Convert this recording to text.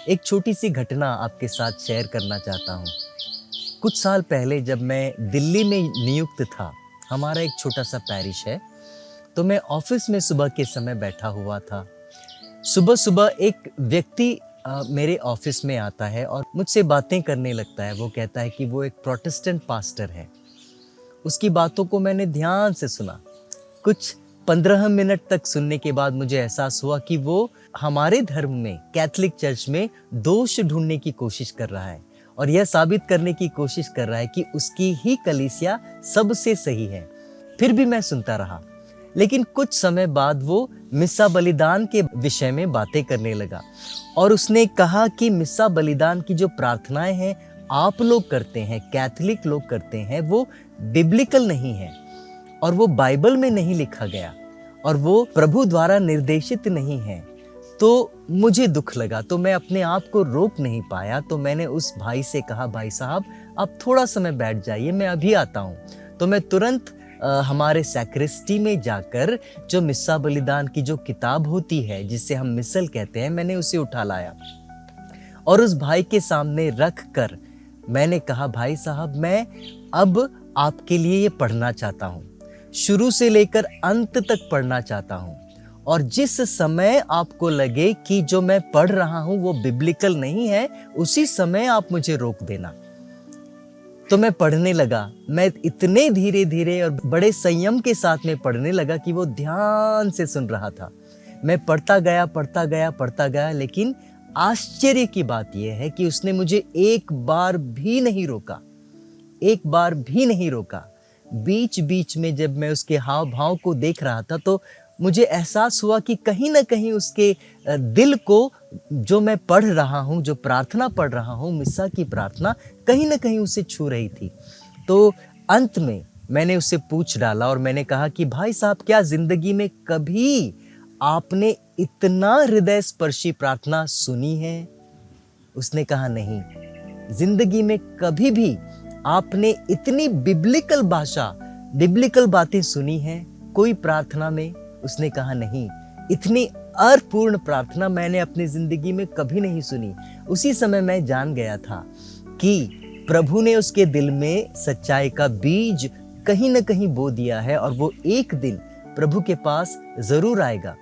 एक छोटी सी घटना आपके साथ शेयर करना चाहता हूँ। कुछ साल पहले जब मैं दिल्ली में नियुक्त था, हमारा एक छोटा सा पैरिश है, तो मैं ऑफिस में सुबह के समय बैठा हुआ था। सुबह-सुबह एक व्यक्ति मेरे ऑफिस में आता है और मुझसे बातें करने लगता है। वो कहता है कि वो एक प्रोटेस्टेंट पास्टर है। उसकी बातों को मैंने ध्यान से सुना। कुछ 15 मिनट तक सुनने के बाद मुझे एहसास हुआ कि वो हमारे धर्म में, कैथोलिक चर्च में दोष ढूंढने की कोशिश कर रहा है और यह साबित करने की कोशिश कर रहा है कि उसकी ही कलीसिया सबसे सही है। फिर भी मैं सुनता रहा, लेकिन कुछ समय बाद वो मिस्सा बलिदान के विषय में बातें करने लगा और उसने कहा कि मिस्सा बलिदान की जो प्रार्थनाएं हैं आप लोग करते हैं, कैथोलिक लोग करते हैं, वो बिब्लिकल नहीं है और वो बाइबल में नहीं लिखा गया और वो प्रभु द्वारा निर्देशित नहीं है। तो मुझे दुख लगा, तो मैं अपने आप को रोक नहीं पाया। तो मैंने उस भाई से कहा, भाई साहब आप थोड़ा समय बैठ जाइए, मैं अभी आता हूँ। तो मैं तुरंत हमारे सैक्रिस्टी में जाकर जो मिस्सा बलिदान की जो किताब होती है, जिसे हम मिसल कहते हैं, मैंने उसे उठा लाया और उस भाई के सामने रख कर मैंने कहा, भाई साहब मैं अब आपके लिए ये पढ़ना चाहता हूँ, शुरू से लेकर अंत तक पढ़ना चाहता हूँ और जिस समय आपको लगे कि जो मैं पढ़ रहा हूँ वो बिब्लिकल नहीं है, उसी समय आप मुझे रोक देना। तो मैं पढ़ने लगा। मैं इतने धीरे धीरे और बड़े संयम के साथ में पढ़ने लगा कि वो ध्यान से सुन रहा था। मैं पढ़ता गया, लेकिन आश्चर्य की बात यह है कि उसने मुझे एक बार भी नहीं रोका। बीच बीच में जब मैं उसके हाव भाव को देख रहा था तो मुझे एहसास हुआ कि कहीं ना कहीं उसके दिल को जो मैं पढ़ रहा हूँ, जो प्रार्थना पढ़ रहा हूँ, मिस्सा की प्रार्थना कहीं ना कहीं उसे छू रही थी। तो अंत में मैंने उससे पूछ डाला और मैंने कहा कि भाई साहब क्या जिंदगी में कभी आपने इतना हृदय स्पर्शी प्रार्थना सुनी है? उसने कहा नहीं। जिंदगी में कभी भी आपने इतनी बिब्लिकल बातें सुनी हैं कोई प्रार्थना में? उसने कहा नहीं। इतनी अर्थपूर्ण प्रार्थना मैंने अपनी जिंदगी में कभी नहीं सुनी। उसी समय मैं जान गया था कि प्रभु ने उसके दिल में सच्चाई का बीज कहीं न कहीं बो दिया है और वो एक दिन प्रभु के पास जरूर आएगा।